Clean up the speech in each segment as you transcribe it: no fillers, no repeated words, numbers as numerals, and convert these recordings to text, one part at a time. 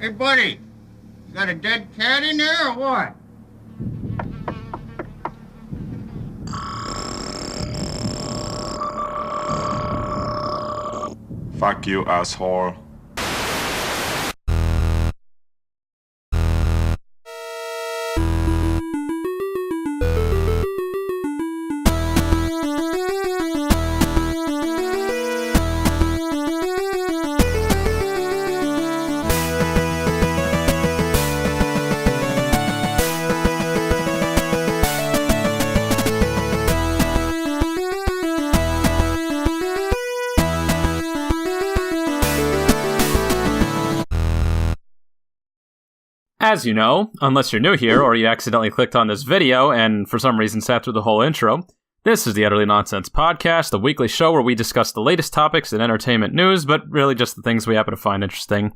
Hey, buddy, you got a dead cat in there or what? Fuck you, asshole. As you know, unless you're new here or you accidentally clicked on this video and for some reason sat through the whole intro, this is the Utterly Nonsense Podcast, the weekly show where we discuss the latest topics in entertainment news, but really just the things we happen to find interesting.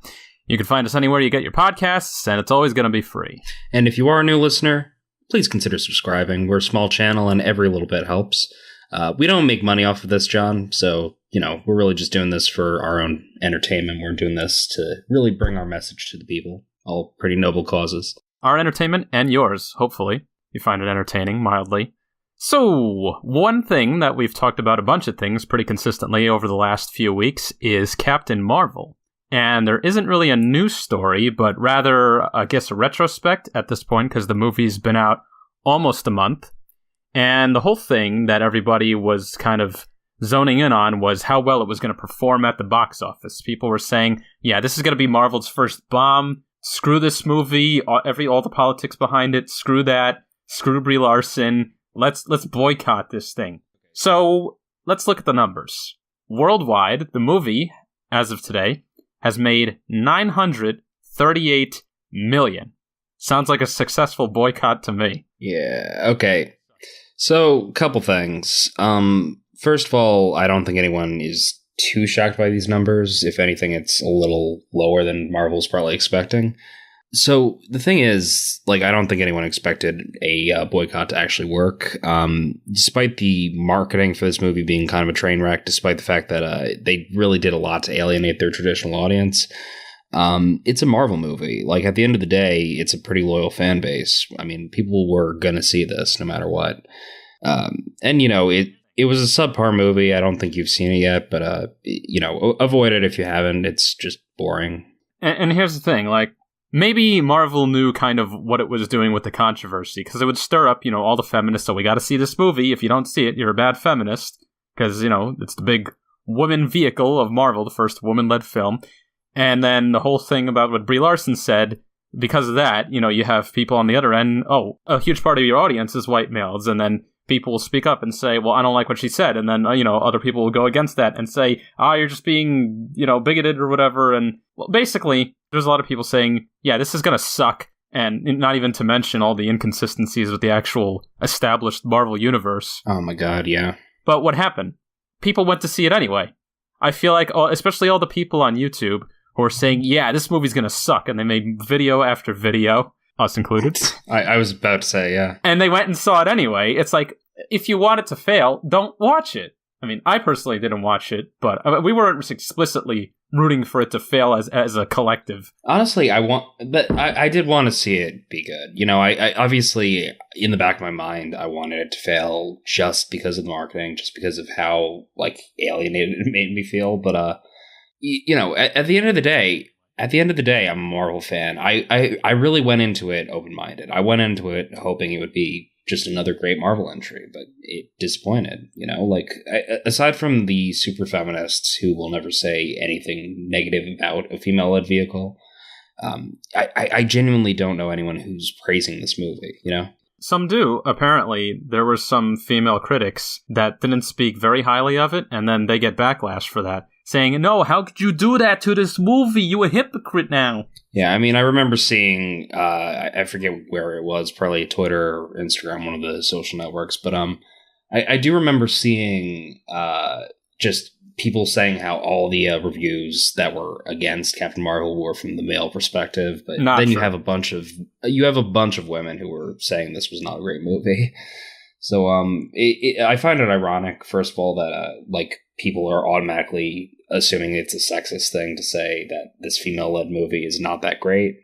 You can find us anywhere you get your podcasts, and it's always going to be free. And if you are a new listener, please consider subscribing. We're a small channel, and every little bit helps. We don't make money off of this, John, so, we're really just doing this for our own entertainment. We're doing this to really bring our message to the people. All pretty noble causes. Our entertainment and yours, hopefully. You find it entertaining, mildly. So, one thing that we've talked about a bunch of things pretty consistently over the last few weeks is Captain Marvel. And there isn't really a news story, but rather, I guess, a retrospect at this point, because the movie's been out almost a month. And the whole thing that everybody was kind of zoning in on was how well it was going to perform at the box office. People were saying, yeah, this is going to be Marvel's first bomb. Screw this movie, all the politics behind it, screw that, screw Brie Larson, let's boycott this thing. So, let's look at the numbers. Worldwide, the movie, as of today, has made $938 million. Sounds like a successful boycott to me. Yeah, okay. So, couple things. First of all, I don't think anyone is too shocked by these numbers. If anything, it's a little lower than Marvel's probably expecting. So the thing is, I don't think anyone expected a boycott to actually work. Despite the marketing for this movie being kind of a train wreck, despite the fact that they really did a lot to alienate their traditional audience, it's a Marvel movie. At the end of the day, it's a pretty loyal fan base. I mean, people were going to see this no matter what. It was a subpar movie. I don't think you've seen it yet, but, avoid it if you haven't. It's just boring. And here's the thing, maybe Marvel knew kind of what it was doing with the controversy, because it would stir up, all the feminists, so we gotta see this movie. If you don't see it, you're a bad feminist, because, it's the big woman vehicle of Marvel, the first woman-led film. And then the whole thing about what Brie Larson said, because of that, you have people on the other end, a huge part of your audience is white males, and then people will speak up and say, well, I don't like what she said. And then, other people will go against that and say, you're just being, bigoted or whatever. And basically, there's a lot of people saying, yeah, this is going to suck. And not even to mention all the inconsistencies with the actual established Marvel universe. Oh my God, yeah. But what happened? People went to see it anyway. I feel like, especially all the people on YouTube who are saying, yeah, this movie's going to suck. And they made video after video. Us included. I was about to say, yeah. And they went and saw it anyway. It's like, if you want it to fail, don't watch it. I mean, I personally didn't watch it, but we weren't explicitly rooting for it to fail as a collective. Honestly, I did want to see it be good. I obviously, in the back of my mind, I wanted it to fail just because of the marketing, just because of how, alienated it made me feel. But, at the end of the day, I'm a Marvel fan. I really went into it open-minded. I went into it hoping it would be just another great Marvel entry, but it disappointed. Aside from the super feminists who will never say anything negative about a female-led vehicle, I genuinely don't know anyone who's praising this movie, Some do. Apparently, there were some female critics that didn't speak very highly of it, and then they get backlash for that, saying, no, how could you do that to this movie? You a hypocrite now. Yeah, I mean, I remember seeing, I forget where it was, probably Twitter or Instagram, one of the social networks, but I do remember seeing just people saying how all the reviews that were against Captain Marvel were from the male perspective, but not then true. you have a bunch of women who were saying this was not a great movie. So I find it ironic, first of all, that people are automatically assuming it's a sexist thing to say that this female-led movie is not that great.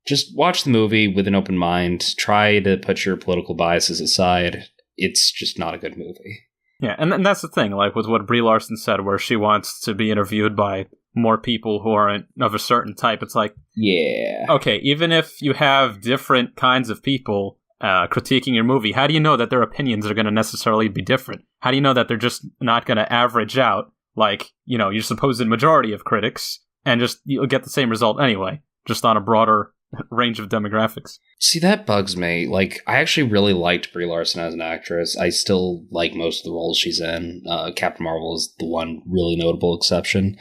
Just watch the movie with an open mind. Try to put your political biases aside. It's just not a good movie. Yeah, and that's the thing, like with what Brie Larson said, where she wants to be interviewed by more people who aren't of a certain type. It's like, yeah, okay, even if you have different kinds of people critiquing your movie, how do you know that their opinions are going to necessarily be different? How do you know that they're just not going to average out like, your supposed majority of critics and just you'll get the same result anyway, just on a broader range of demographics? See, that bugs me. Like, I actually really liked Brie Larson as an actress. I still like most of the roles she's in. Captain Marvel is the one really notable exception.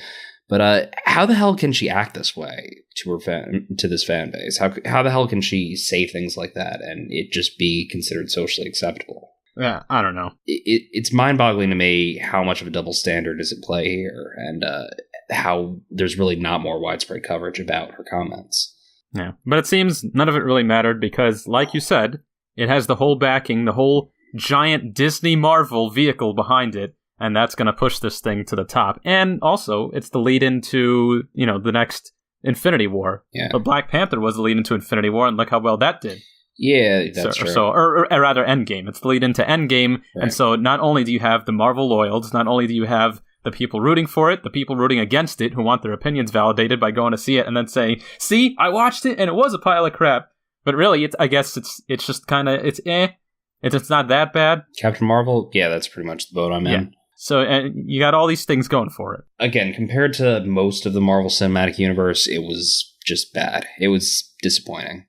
But how the hell can she act this way to this fan base? How the hell can she say things like that and it just be considered socially acceptable? Yeah, I don't know. It's mind-boggling to me how much of a double standard is at play here, and how there's really not more widespread coverage about her comments. Yeah, but it seems none of it really mattered because, like you said, it has the whole backing, the whole giant Disney Marvel vehicle behind it, and that's going to push this thing to the top. And also, it's the lead into, the next Infinity War. Yeah. But Black Panther was the lead into Infinity War, and look how well that did. Yeah, that's true. Or rather, Endgame. It's the lead into Endgame, right. And so not only do you have the Marvel loyals, not only do you have the people rooting for it, the people rooting against it who want their opinions validated by going to see it and then saying, see, I watched it and it was a pile of crap. But really, I guess it's just kind of, it's not that bad. Captain Marvel, yeah, that's pretty much the boat I'm in. Yeah. So you got all these things going for it. Again, compared to most of the Marvel Cinematic Universe, it was just bad. It was disappointing.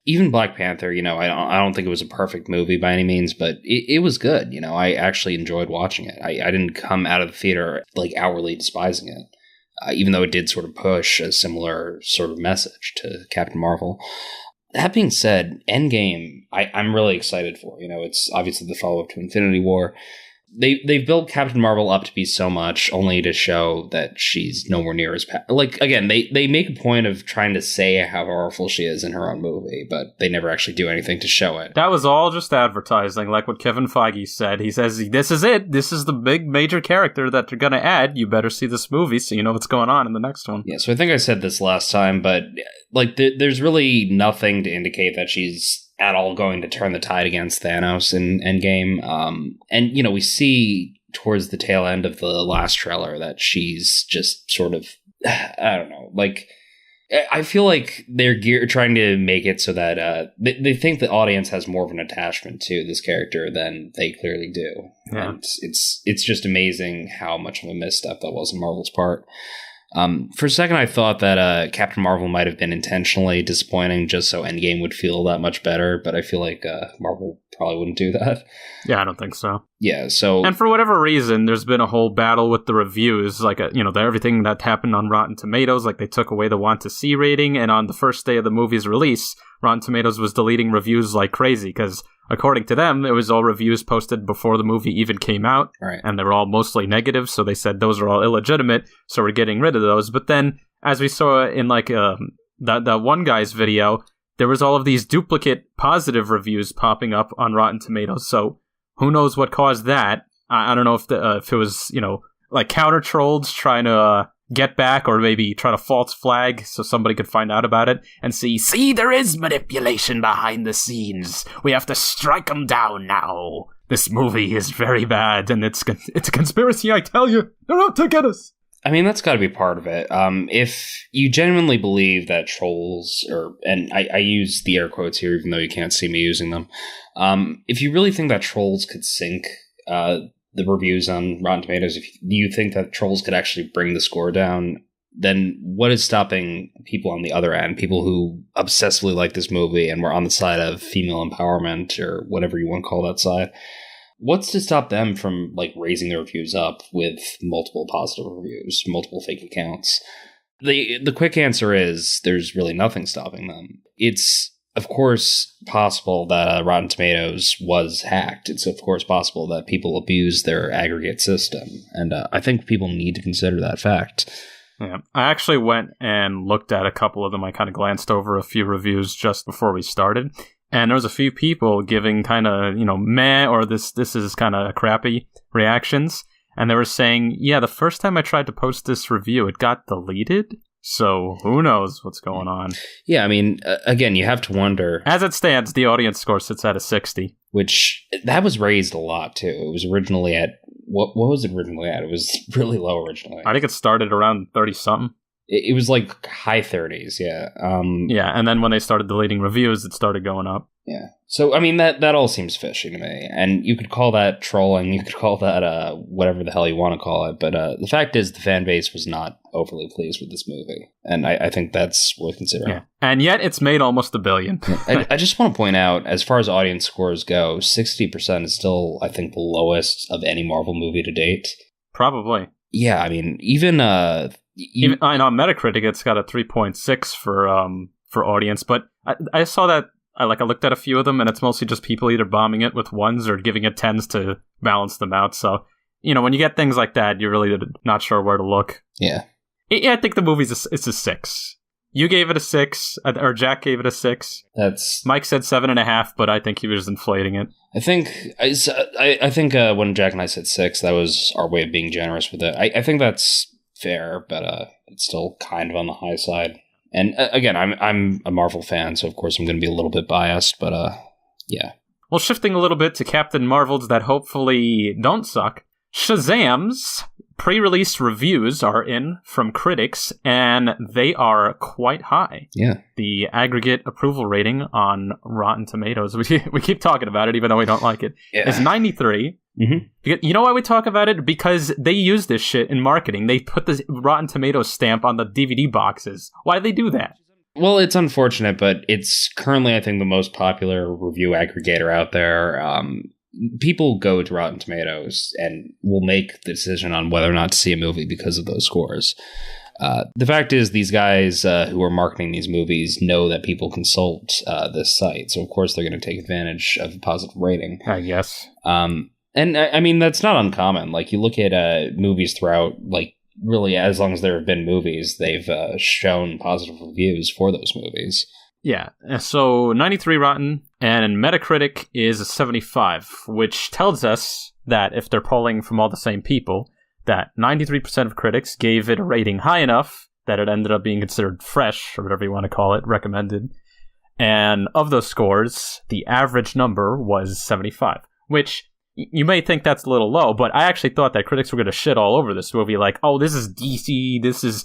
Even Black Panther, I don't think it was a perfect movie by any means, but it was good. I actually enjoyed watching it. I didn't come out of the theater hourly despising it, even though it did sort of push a similar sort of message to Captain Marvel. That being said, Endgame, I'm really excited for. It's obviously the follow-up to Infinity War. They've built Captain Marvel up to be so much, only to show that she's nowhere near as again, they make a point of trying to say how powerful she is in her own movie, but they never actually do anything to show it. That was all just advertising, like what Kevin Feige said. He says, this is it. This is the big major character that they're going to add. You better see this movie so you know what's going on in the next one. Yeah, so I think I said this last time, but there's really nothing to indicate that she's at all going to turn the tide against Thanos in Endgame. And, we see towards the tail end of the last trailer that she's just sort of, I don't know, I feel like they're trying to make it so that they think the audience has more of an attachment to this character than they clearly do. Yeah. And it's just amazing how much of a misstep that was on Marvel's part. For a second, I thought that Captain Marvel might have been intentionally disappointing just so Endgame would feel that much better, but I feel like Marvel probably wouldn't do that. Yeah, I don't think so. Yeah, so... And for whatever reason, there's been a whole battle with the reviews, everything that happened on Rotten Tomatoes, they took away the want-to-see rating, and on the first day of the movie's release, Rotten Tomatoes was deleting reviews like crazy, because according to them, it was all reviews posted before the movie even came out, right. And they were all mostly negative, so they said those are all illegitimate, so we're getting rid of those. But then, as we saw in that one guy's video, there was all of these duplicate positive reviews popping up on Rotten Tomatoes, so who knows what caused that. I don't know if it was, counter trolls trying to get back or maybe try to false flag so somebody could find out about it and see, there is manipulation behind the scenes. We have to strike them down now. This movie is very bad and it's a conspiracy, I tell you. They're out to get us. I mean, that's got to be part of it. If you genuinely believe that trolls, and I use the air quotes here even though you can't see me using them, if you really think that trolls could sink the reviews on Rotten Tomatoes, if you think that trolls could actually bring the score down, then what is stopping people on the other end, people who obsessively like this movie and were on the side of female empowerment or whatever you want to call that side? What's to stop them from raising their reviews up with multiple positive reviews, multiple fake accounts? The quick answer is there's really nothing stopping them. It's of course possible that Rotten Tomatoes was hacked. It's of course possible that people abuse their aggregate system, and I think people need to consider that fact. Yeah, I actually went and looked at a couple of them. I kind of glanced over a few reviews just before we started. And there was a few people giving kind of, meh, or this is kind of crappy reactions. and they were saying, yeah, the first time I tried to post this review, it got deleted. So who knows what's going on? Yeah, I mean, again, you have to wonder. As it stands, the audience score sits at a 60. Which, that was raised a lot, too. It was originally at, what was it originally at? It was really low originally. I think it started around 30-something. It was like high 30s, yeah. Yeah, and then when they started deleting reviews, it started going up. Yeah. So, I mean, that all seems fishy to me. And you could call that trolling. You could call that whatever the hell you want to call it. But the fact is, the fan base was not overly pleased with this movie. And I think that's worth considering. Yeah. And yet, it's made almost $1 billion. I just want to point out, as far as audience scores go, 60% is still, I think, the lowest of any Marvel movie to date. Probably. Yeah, I mean, even I know on Metacritic, it's got a 3.6 for audience. But I saw that. I looked at a few of them, and it's mostly just people either bombing it with 1s or giving it 10s to balance them out. So, when you get things like that, you're really not sure where to look. Yeah. I think the movie's it's a 6. You gave it a 6, or Jack gave it a 6. Mike said 7.5, but I think he was inflating it. I think when Jack and I said 6, that was our way of being generous with it. I think that's fair, but it's still kind of on the high side. And again, I'm a Marvel fan, so of course I'm going to be a little bit biased, but yeah. Well, shifting a little bit to Captain Marvel's that hopefully don't suck, Shazam's pre-release reviews are in from critics, and they are quite high. Yeah. The aggregate approval rating on Rotten Tomatoes, we keep talking about it even though we don't like it, is 93. Mm-hmm. You know why we talk about it? Because they use this shit in marketing. They put the Rotten Tomatoes stamp on the DVD boxes. Why do they do that? Well, it's unfortunate, but it's currently, I think, the most popular review aggregator out there. People go to Rotten Tomatoes and will make the decision on whether or not to see a movie because of those scores. The fact is, these guys who are marketing these movies know that people consult this site, so of course they're going to take advantage of a positive rating. I guess. And I mean, that's not uncommon. Like, you look at movies throughout, like, really, as long as there have been movies, they've shown positive reviews for those movies. Yeah, so 93 Rotten, and Metacritic is a 75, which tells us that if they're polling from all the same people, that 93% of critics gave it a rating high enough that it ended up being considered fresh, or whatever you want to call it, recommended. And of those scores, the average number was 75, which you may think that's a little low, but I actually thought that critics were going to shit all over this movie. Like, oh, this is DC, this is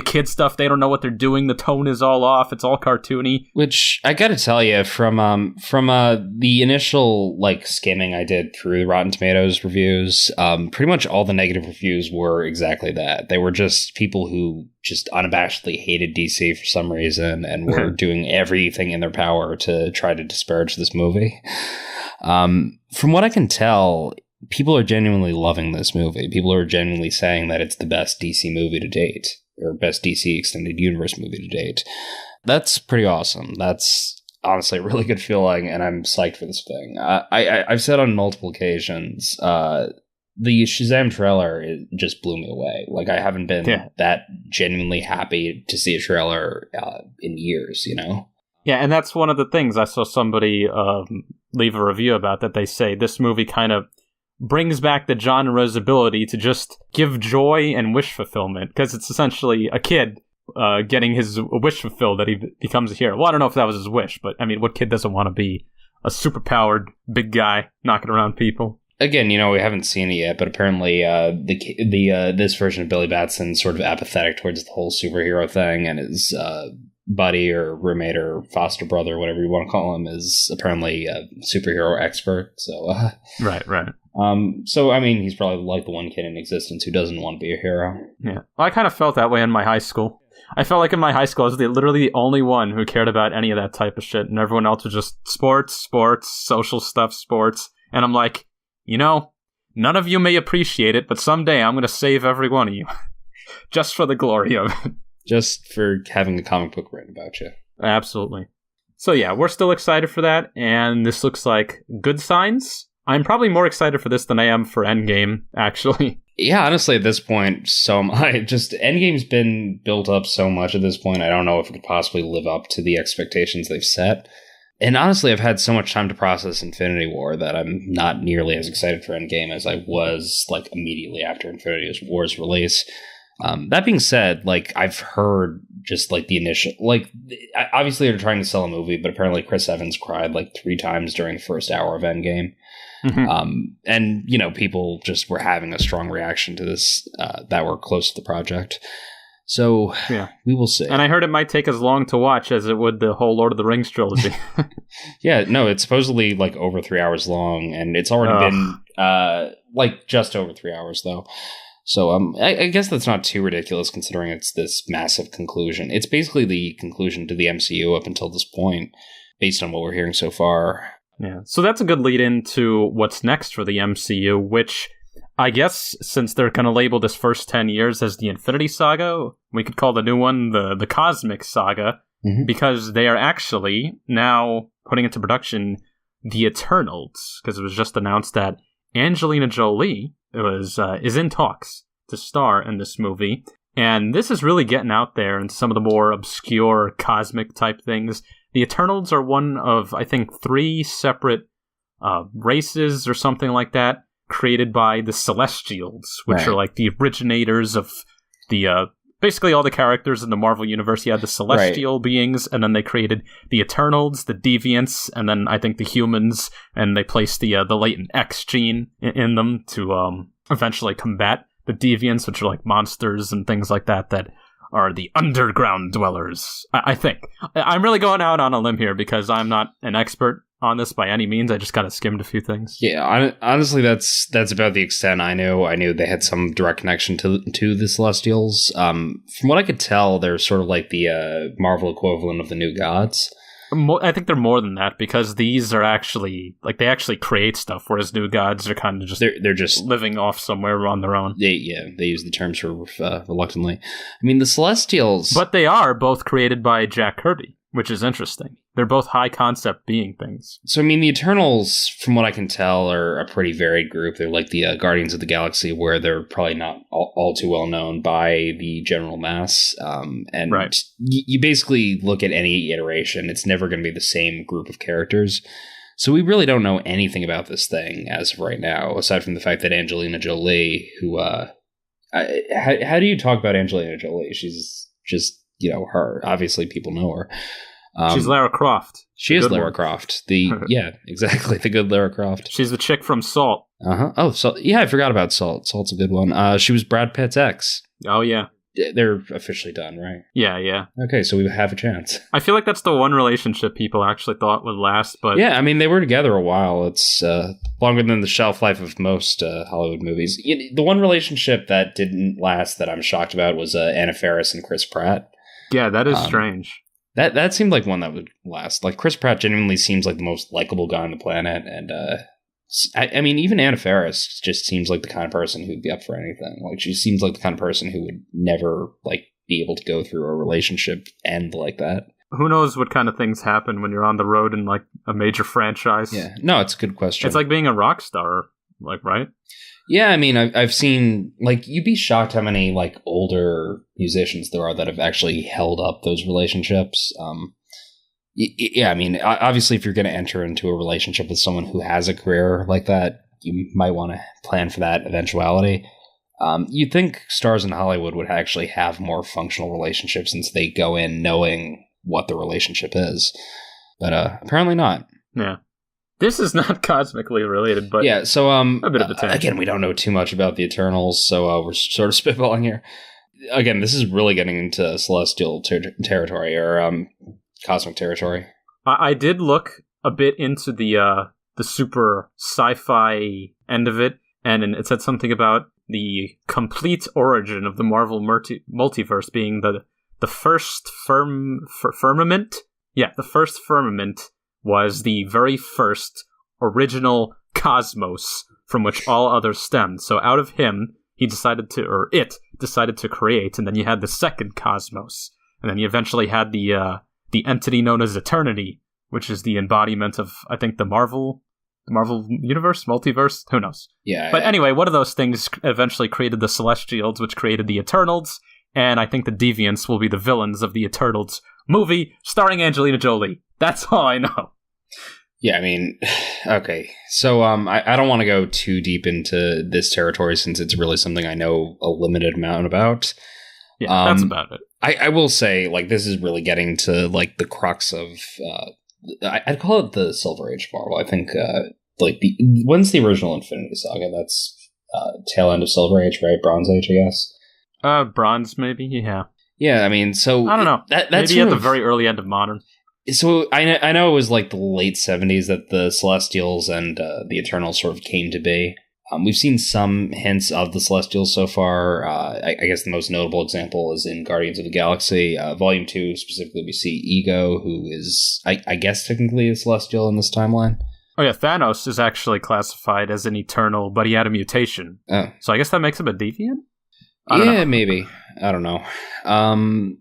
kid stuff, they don't know what they're doing, the tone is all off, it's all cartoony. Which, I gotta tell you, from the initial, skimming I did through Rotten Tomatoes reviews, pretty much all the negative reviews were exactly that. They were just people who just unabashedly hated DC for some reason, and were doing everything in their power to try to disparage this movie. From what I can tell, people are genuinely loving this movie. People are genuinely saying that it's the best DC movie to date, or best DC Extended Universe movie to date. That's pretty awesome. That's honestly a really good feeling, and I'm psyched for this thing. I've said on multiple occasions, the Shazam trailer just blew me away. Like, I haven't been that genuinely happy to see a trailer in years, Yeah, and that's one of the things I saw somebody leave a review about, that they say this movie kind of brings back the genre's ability to just give joy and wish fulfillment, because it's essentially a kid getting his wish fulfilled that he becomes a hero. Well, I don't know if that was his wish, but I mean, what kid doesn't want to be a superpowered big guy knocking around people? Again, we haven't seen it yet, but apparently this version of Billy Batson's sort of apathetic towards the whole superhero thing, and his buddy or roommate or foster brother, whatever you want to call him, is apparently a superhero expert. So right. So I mean, he's probably like the one kid in existence who doesn't want to be a hero. Yeah, well, I kind of felt that way in my high school. I felt like in my high school I was literally the only one who cared about any of that type of shit, and everyone else was just sports, social stuff, sports. And I'm like, none of you may appreciate it, but someday I'm going to save every one of you, just for the glory of it. Just for having a comic book written about you. Absolutely. So yeah, we're still excited for that, and this looks like good signs. I'm probably more excited for this than I am for Endgame, actually. Yeah, honestly, at this point, so am I. Just, Endgame's been built up so much at this point, I don't know if it could possibly live up to the expectations they've set. And honestly, I've had so much time to process Infinity War that I'm not nearly as excited for Endgame as I was like immediately after Infinity War's release. That being said, like I've heard just like the initial, like obviously they're trying to sell a movie, but apparently Chris Evans cried like 3 times during the first hour of Endgame. And you know, people just were having a strong reaction to this that were close to the project. So yeah, we will see. And I heard it might take as long to watch as it would the whole Lord of the Rings trilogy. Yeah, no, it's supposedly like over 3 hours long, and it's already been like just over 3 hours though. So I guess that's not too ridiculous considering it's this massive conclusion. It's basically the conclusion to the MCU up until this point, based on what we're hearing so far. Yeah, so that's a good lead into what's next for the MCU, which I guess since they're going to label this first 10 years as the Infinity Saga, we could call the new one the Cosmic Saga, because they are actually now putting into production the Eternals, because it was just announced that Angelina Jolie is in talks to star in this movie, and this is really getting out there into some of the more obscure cosmic type things. The Eternals are one of, I think, 3 separate races or something like that, created by the Celestials, which are like the originators of the basically all the characters in the Marvel universe. You had the Celestial beings, and then they created the Eternals, the Deviants, and then I think the humans, and they placed the latent X gene in them to eventually combat the Deviants, which are like monsters and things like that are the underground dwellers. I think. I'm really going out on a limb here because I'm not an expert on this by any means. I just kind of skimmed a few things. Yeah, honestly, that's about the extent I knew. I knew they had some direct connection to the Celestials. From what I could tell, they're sort of like the Marvel equivalent of the New Gods. I think they're more than that, because these are actually, like, they actually create stuff, whereas New Gods are kind of just they're just living off somewhere on their own. They use the terms reluctantly. I mean, the Celestials, but they are both created by Jack Kirby, which is interesting. They're both high concept being things. So, I mean, the Eternals, from what I can tell, are a pretty varied group. They're like the Guardians of the Galaxy, where they're probably not all too well known by the general mass. And you basically look at any iteration, it's never going to be the same group of characters. So we really don't know anything about this thing as of right now, aside from the fact that Angelina Jolie, who... how do you talk about Angelina Jolie? She's just, you know, her. Obviously, people know her. She's Lara Croft. She is Lara Croft. Yeah, exactly. The good Lara Croft. She's the chick from Salt. Oh, Salt. Yeah, I forgot about Salt. Salt's a good one. She was Brad Pitt's ex. Oh, yeah. They're officially done, right? Yeah. Okay, so we have a chance. I feel like that's the one relationship people actually thought would last, but... Yeah, I mean, they were together a while. It's longer than the shelf life of most Hollywood movies. The one relationship that didn't last that I'm shocked about was Anna Faris and Chris Pratt. Yeah, that is strange. That seemed like one that would last. Like, Chris Pratt genuinely seems like the most likable guy on the planet, and I mean, even Anna Faris just seems like the kind of person who'd be up for anything. Like, she seems like the kind of person who would never, like, be able to go through a relationship end like that. Who knows what kind of things happen when you're on the road in, like, a major franchise? Yeah, no, it's a good question. It's like being a rock star, like, right? Yeah, I mean, I've seen, like, you'd be shocked how many, like, older musicians there are that have actually held up those relationships. Yeah, I mean, obviously, if you're going to enter into a relationship with someone who has a career like that, you might want to plan for that eventuality. You'd think stars in Hollywood would actually have more functional relationships since they go in knowing what the relationship is. But apparently not. Yeah. This is not cosmically related, but yeah, so a bit of a tangent. Again, we don't know too much about the Eternals, so we're sort of spitballing here. Again, this is really getting into celestial territory, or cosmic territory. I did look a bit into the super sci-fi end of it, and it said something about the complete origin of the Marvel multiverse being the first firmament. Yeah, the first firmament was the very first original cosmos from which all others stemmed. So out of him, it decided to create, and then you had the second cosmos, and then you eventually had the entity known as Eternity, which is the embodiment of, I think, the Marvel universe, multiverse, who knows? Yeah. But anyway, one of those things eventually created the Celestials, which created the Eternals, and I think the Deviants will be the villains of the Eternals movie starring Angelina Jolie. That's all I know. Yeah, I mean, okay. So I don't want to go too deep into this territory since it's really something I know a limited amount about. Yeah, that's about it. I will say, like, this is really getting to, like, the crux of, I'd call it the Silver Age Marvel. I think, when's the original Infinity Saga? That's tail end of Silver Age, right? Bronze Age, I guess? Bronze, maybe, yeah. Yeah, I mean, so... I don't know. That's maybe at the very early end of Modern. So I know it was like the late 70s that the Celestials and the Eternals sort of came to be. We've seen some hints of the Celestials so far. I guess the most notable example is in Guardians of the Galaxy. Volume 2, specifically, we see Ego, who is, I guess, technically a Celestial in this timeline. Oh yeah, Thanos is actually classified as an Eternal, but he had a mutation. Oh. So I guess that makes him a Deviant? Yeah, maybe. I don't know.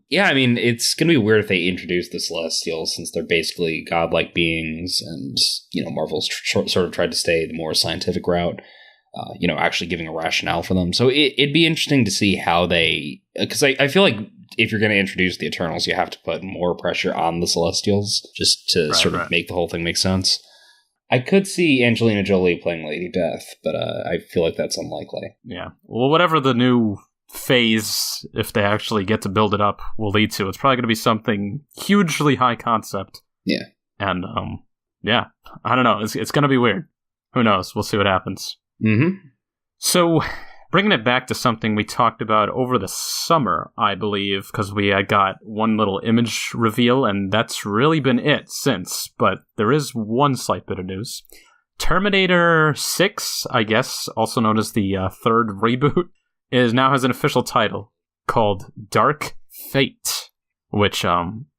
Yeah, I mean, it's going to be weird if they introduce the Celestials since they're basically godlike beings and, you know, Marvel's sort of tried to stay the more scientific route, actually giving a rationale for them. So it'd be interesting to see how they... Because I feel like if you're going to introduce the Eternals, you have to put more pressure on the Celestials just to make the whole thing make sense. I could see Angelina Jolie playing Lady Death, but I feel like that's unlikely. Yeah. Well, whatever the new phase, if they actually get to build it up, will lead to, it's probably going to be something hugely high concept. Yeah. And, yeah. I don't know. It's going to be weird. Who knows? We'll see what happens. Mm-hmm. So, bringing it back to something we talked about over the summer, I believe, because we got one little image reveal, and that's really been it since. But there is one slight bit of news. Terminator 6, I guess, also known as the third reboot, now has an official title called Dark Fate, which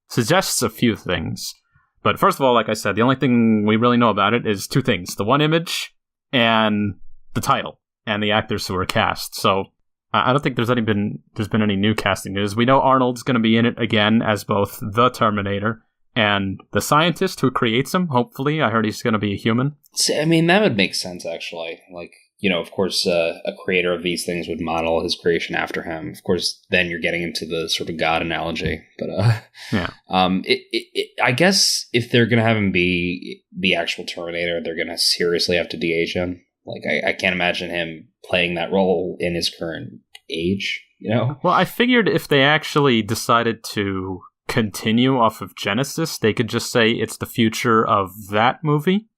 suggests a few things. But first of all, like I said, the only thing we really know about it is two things. The one image and the title and the actors who were cast. So I don't think there's been any new casting news. We know Arnold's going to be in it again as both the Terminator and the scientist who creates him. Hopefully, I heard he's going to be a human. I mean, that would make sense, actually. Like, of course, a creator of these things would model his creation after him. Of course, then you're getting into the sort of God analogy. But yeah, I guess if they're going to have him be the actual Terminator, they're going to seriously have to de-age him. Like, I can't imagine him playing that role in his current age. Well, I figured if they actually decided to continue off of Genesis, they could just say it's the future of that movie,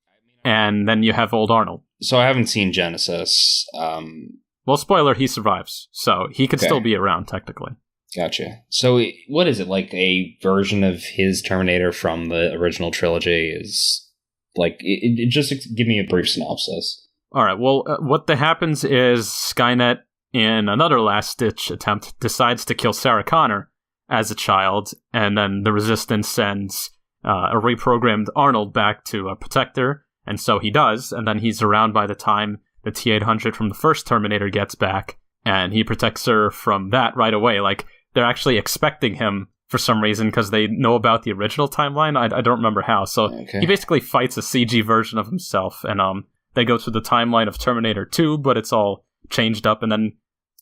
and then you have old Arnold. So I haven't seen Genesis. Well, spoiler, he survives, so he could still be around, technically. Gotcha. So what is it, like a version of his Terminator from the original trilogy is, like, it just give me a brief synopsis. All right, well, what happens is Skynet, in another last-ditch attempt, decides to kill Sarah Connor as a child, and then the Resistance sends a reprogrammed Arnold back to protect her. And so he does, and then he's around by the time the T-800 from the first Terminator gets back, and he protects her from that right away. Like, they're actually expecting him for some reason, because they know about the original timeline. I don't remember how. So He basically fights a CG version of himself, and they go through the timeline of Terminator 2, but it's all changed up, and then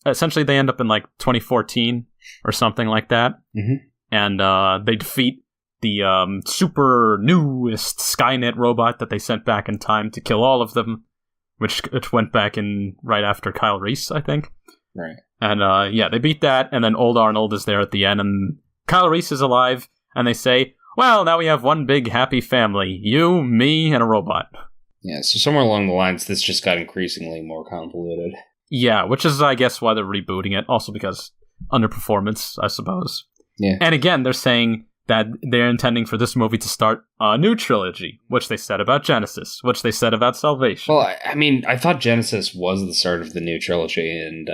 essentially they end up in, like, 2014 or something like that. Mm-hmm. And they defeat the super newest Skynet robot that they sent back in time to kill all of them, which went back in right after Kyle Reese, I think. Right. And they beat that, and then old Arnold is there at the end, and Kyle Reese is alive, and they say, well, now we have one big happy family. You, me, and a robot. Yeah, so somewhere along the lines, this just got increasingly more convoluted. Yeah, which is, I guess, why they're rebooting it. Also because underperformance, I suppose. Yeah. And again, they're saying that they're intending for this movie to start a new trilogy, which they said about Genesis, which they said about Salvation. Well, I mean, I thought Genesis was the start of the new trilogy, and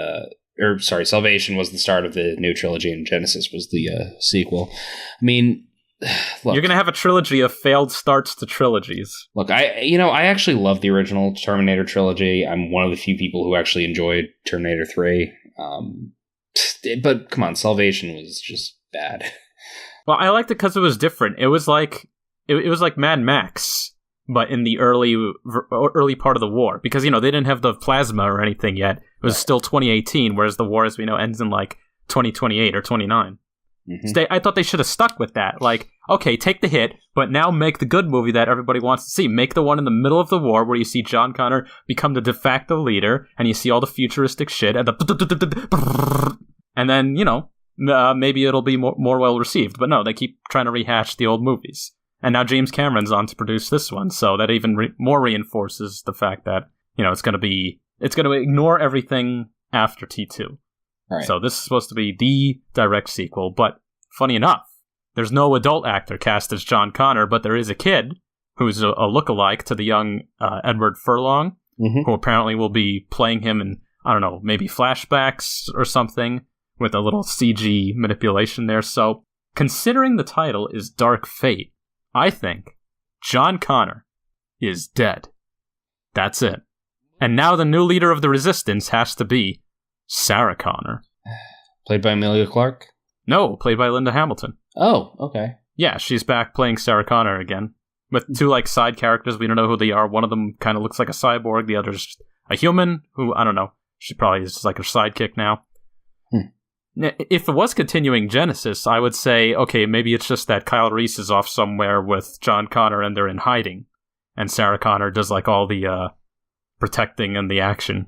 Salvation was the start of the new trilogy, and Genesis was the sequel. I mean, look, you're gonna have a trilogy of failed starts to trilogies. Look, I actually love the original Terminator trilogy. I'm one of the few people who actually enjoyed Terminator 3. But come on, Salvation was just bad. Well, I liked it because it was different. It was like it was like Mad Max, but in the early part of the war, because they didn't have the plasma or anything yet. It was still 2018, whereas the war, as we know, ends in like 2028 or 29. I thought they should have stuck with that. Like, okay, take the hit, but now make the good movie that everybody wants to see. Make the one in the middle of the war where you see John Connor become the de facto leader, and you see all the futuristic shit, and then, maybe it'll be more well received. But no, they keep trying to rehash the old movies. And now James Cameron's on to produce this one, so that even more reinforces the fact that, it's going to ignore everything after T2. Right. So this is supposed to be the direct sequel, but funny enough, there's no adult actor cast as John Connor, but there is a kid who's a lookalike to the young Edward Furlong, who apparently will be playing him in, I don't know, maybe flashbacks or something, with a little CG manipulation there. So, considering the title is Dark Fate, I think John Connor is dead. That's it. And now the new leader of the Resistance has to be Sarah Connor. Played by Emilia Clarke? No, played by Linda Hamilton. Oh, okay. Yeah, she's back playing Sarah Connor again. With two, side characters. We don't know who they are. One of them kind of looks like a cyborg. The other's a human who, I don't know. She probably is like her sidekick now. If it was continuing Genesis, I would say, okay, maybe it's just that Kyle Reese is off somewhere with John Connor and they're in hiding. And Sarah Connor does, all the protecting and the action.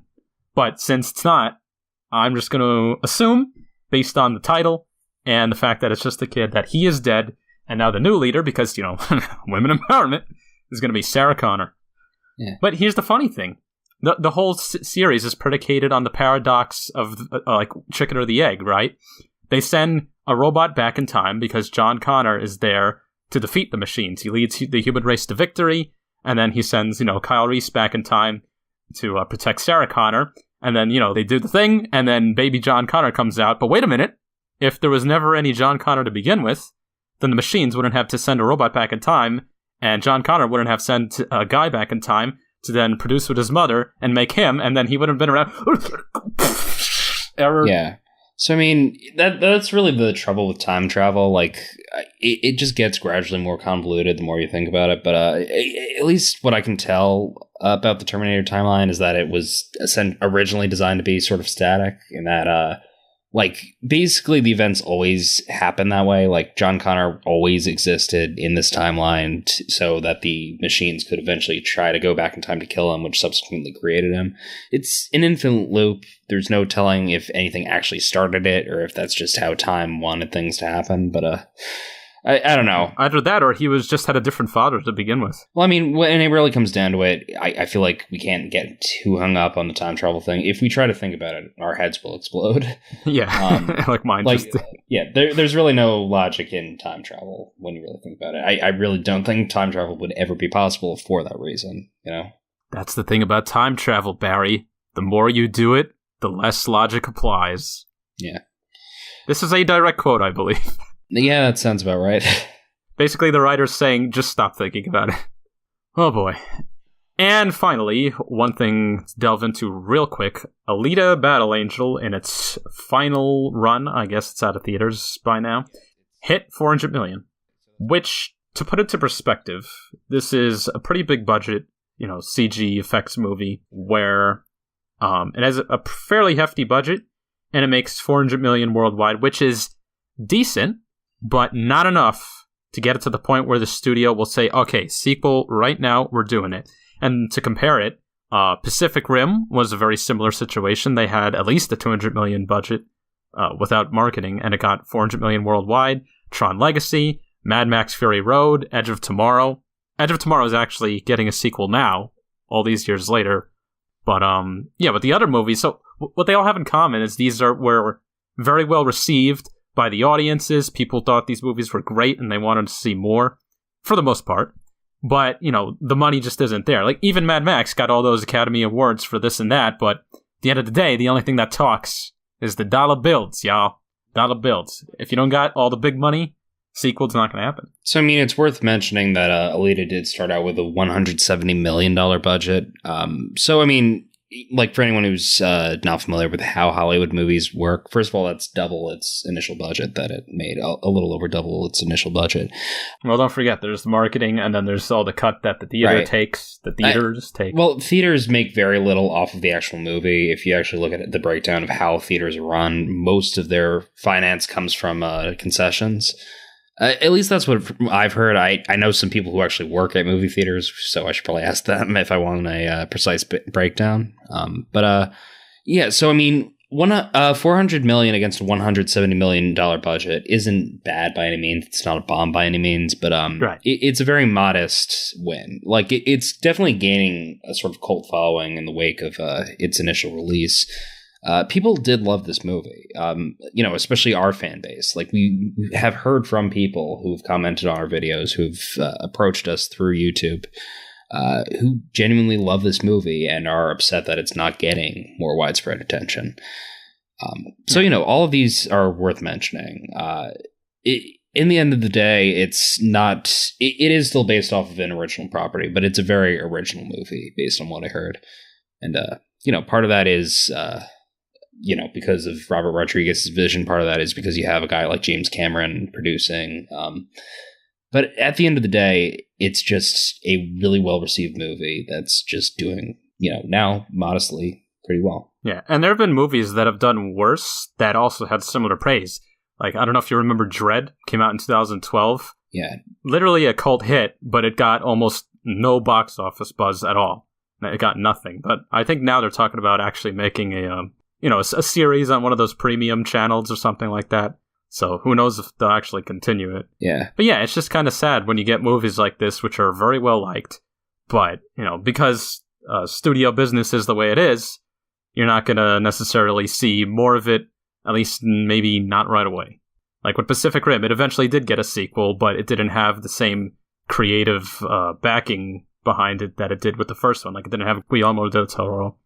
But since it's not, I'm just going to assume, based on the title and the fact that it's just a kid, that he is dead. And now the new leader, because, women empowerment, is going to be Sarah Connor. Yeah. But here's the funny thing. The whole series is predicated on the paradox of, chicken or the egg, right? They send a robot back in time because John Connor is there to defeat the machines. He leads the human race to victory, and then he sends, Kyle Reese back in time to protect Sarah Connor. And then, they do the thing, and then baby John Connor comes out. But wait a minute. If there was never any John Connor to begin with, then the machines wouldn't have to send a robot back in time, and John Connor wouldn't have sent a guy back in time to then produce with his mother and make him, and then he wouldn't have been around. Error. Yeah. So, I mean, that's really the trouble with time travel. It just gets gradually more convoluted the more you think about it. But at least what I can tell about the Terminator timeline is that it was originally designed to be sort of static, in that, basically the events always happen that way. John Connor always existed in this timeline so that the machines could eventually try to go back in time to kill him, which subsequently created him. It's an infinite loop. There's no telling if anything actually started it or if that's just how time wanted things to happen. But I don't know. Either that or he was just had a different father to begin with. Well, I mean, when it really comes down to it, I feel like we can't get too hung up on the time travel thing. If we try to think about it, our heads will explode. Yeah, like mine. There's really no logic in time travel when you really think about it. I really don't think time travel would ever be possible for that reason, That's the thing about time travel, Barry. The more you do it, the less logic applies. Yeah. This is a direct quote, I believe. Yeah, that sounds about right. Basically, the writer's saying, just stop thinking about it. Oh boy. And finally, one thing to delve into real quick, Alita Battle Angel, in its final run, I guess it's out of theaters by now, hit $400 million. Which, to put it to perspective, this is a pretty big budget, CG effects movie, where it has a fairly hefty budget, and it makes $400 million worldwide, which is decent, but not enough to get it to the point where the studio will say, okay, sequel right now, we're doing it. And to compare it, Pacific Rim was a very similar situation. They had at least a $200 million budget without marketing, and it got $400 million worldwide. Tron Legacy, Mad Max Fury Road, Edge of Tomorrow. Edge of Tomorrow is actually getting a sequel now, all these years later. But but the other movies, so what they all have in common is these were very well received by the audiences. People thought these movies were great and they wanted to see more, for the most part. But, the money just isn't there. Even Mad Max got all those Academy Awards for this and that, but at the end of the day, the only thing that talks is the dollar bills, y'all. Dollar bills. If you don't got all the big money, sequel's not going to happen. So, I mean, it's worth mentioning that Alita did start out with a $170 million budget. So, I mean, like for anyone who's not familiar with how Hollywood movies work, first of all, that's double its initial budget that it made, a little over double its initial budget. Well, don't forget, there's the marketing, and then there's all the cut that the theater takes, the theaters take. Well, theaters make very little off of the actual movie. If you actually look at the breakdown of how theaters are run, most of their finance comes from concessions. At least that's what I've heard. I know some people who actually work at movie theaters, so I should probably ask them if I want a precise breakdown. Yeah. So I mean, $400 million against a $170 million budget isn't bad by any means. It's not a bomb by any means, but right. It's a very modest win. Like it's definitely gaining a sort of cult following in the wake of its initial release. People did love this movie, especially our fan base. Like we have heard from people who've commented on our videos, who've approached us through YouTube, who genuinely love this movie and are upset that it's not getting more widespread attention. So all of these are worth mentioning. In the end of the day, it's not. It is still based off of an original property, but it's a very original movie based on what I heard, and part of that is. Because of Robert Rodriguez's vision, part of that is because you have a guy like James Cameron producing. But at the end of the day, it's just a really well-received movie that's just doing, now modestly pretty well. Yeah, and there have been movies that have done worse that also had similar praise. Like, I don't know if you remember Dread, came out in 2012. Yeah. Literally a cult hit, but it got almost no box office buzz at all. It got nothing. But I think now they're talking about actually making a series on one of those premium channels or something like that. So who knows if they'll actually continue it. Yeah. But yeah, it's just kind of sad when you get movies like this, which are very well liked. But, because studio business is the way it is, you're not going to necessarily see more of it, at least maybe not right away. Like with Pacific Rim, it eventually did get a sequel, but it didn't have the same creative backing behind it that it did with the first one. Like it didn't have Guillermo del Toro.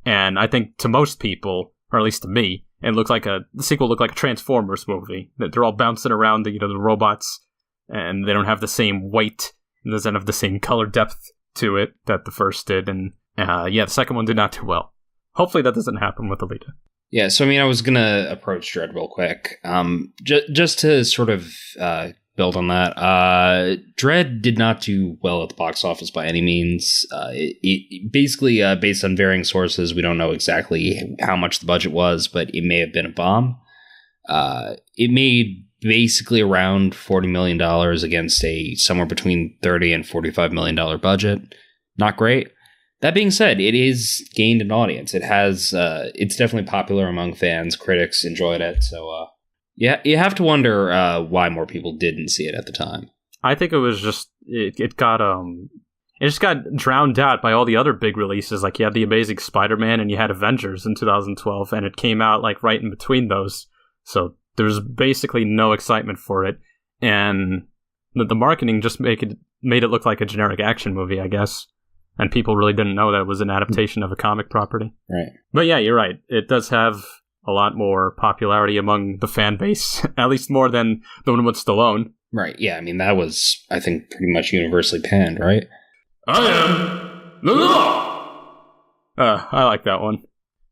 And I think to most people, or at least to me, the sequel looked like a Transformers movie. They're all bouncing around the robots, and they don't have the same weight, and doesn't have the same color depth to it that the first did. And the second one did not do well. Hopefully that doesn't happen with Alita. Yeah, so I mean, I was gonna approach Dread real quick, just to sort of build on that. Dread did not do well at the box office by any means. It basically, based on varying sources, we don't know exactly how much the budget was, but it may have been a bomb. It made basically around $40 million against a somewhere between $30 and $45 million budget. Not great. That being said, it is gained an audience. It has, it's definitely popular among fans. Critics enjoyed it. So, yeah, you have to wonder why more people didn't see it at the time. I think it was just, it just got drowned out by all the other big releases. Like you had The Amazing Spider-Man and you had Avengers in 2012, and it came out like right in between those. So there's basically no excitement for it. And the marketing just made it look like a generic action movie, I guess. And people really didn't know that it was an adaptation of a comic property. Right. But yeah, you're right. It does have a lot more popularity among the fan base, at least more than the one with Stallone. Right, yeah, I mean, that was, I think, pretty much universally panned, right? I am the law! I like that one.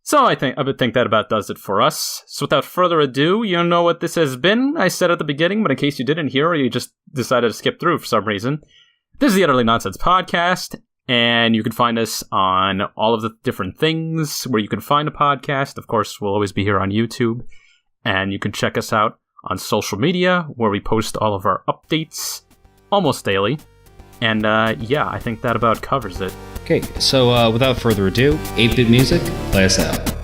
So I would think that about does it for us. So without further ado, you know what this has been. I said at the beginning, but in case you didn't hear or you just decided to skip through for some reason, this is the Utterly Nonsense Podcast. And you can find us on all of the different things where you can find a podcast. Of course, we'll always be here on YouTube. And you can check us out on social media, where we post all of our updates almost daily. And I think that about covers it. Okay, so without further ado, 8-Bit Music, play us out.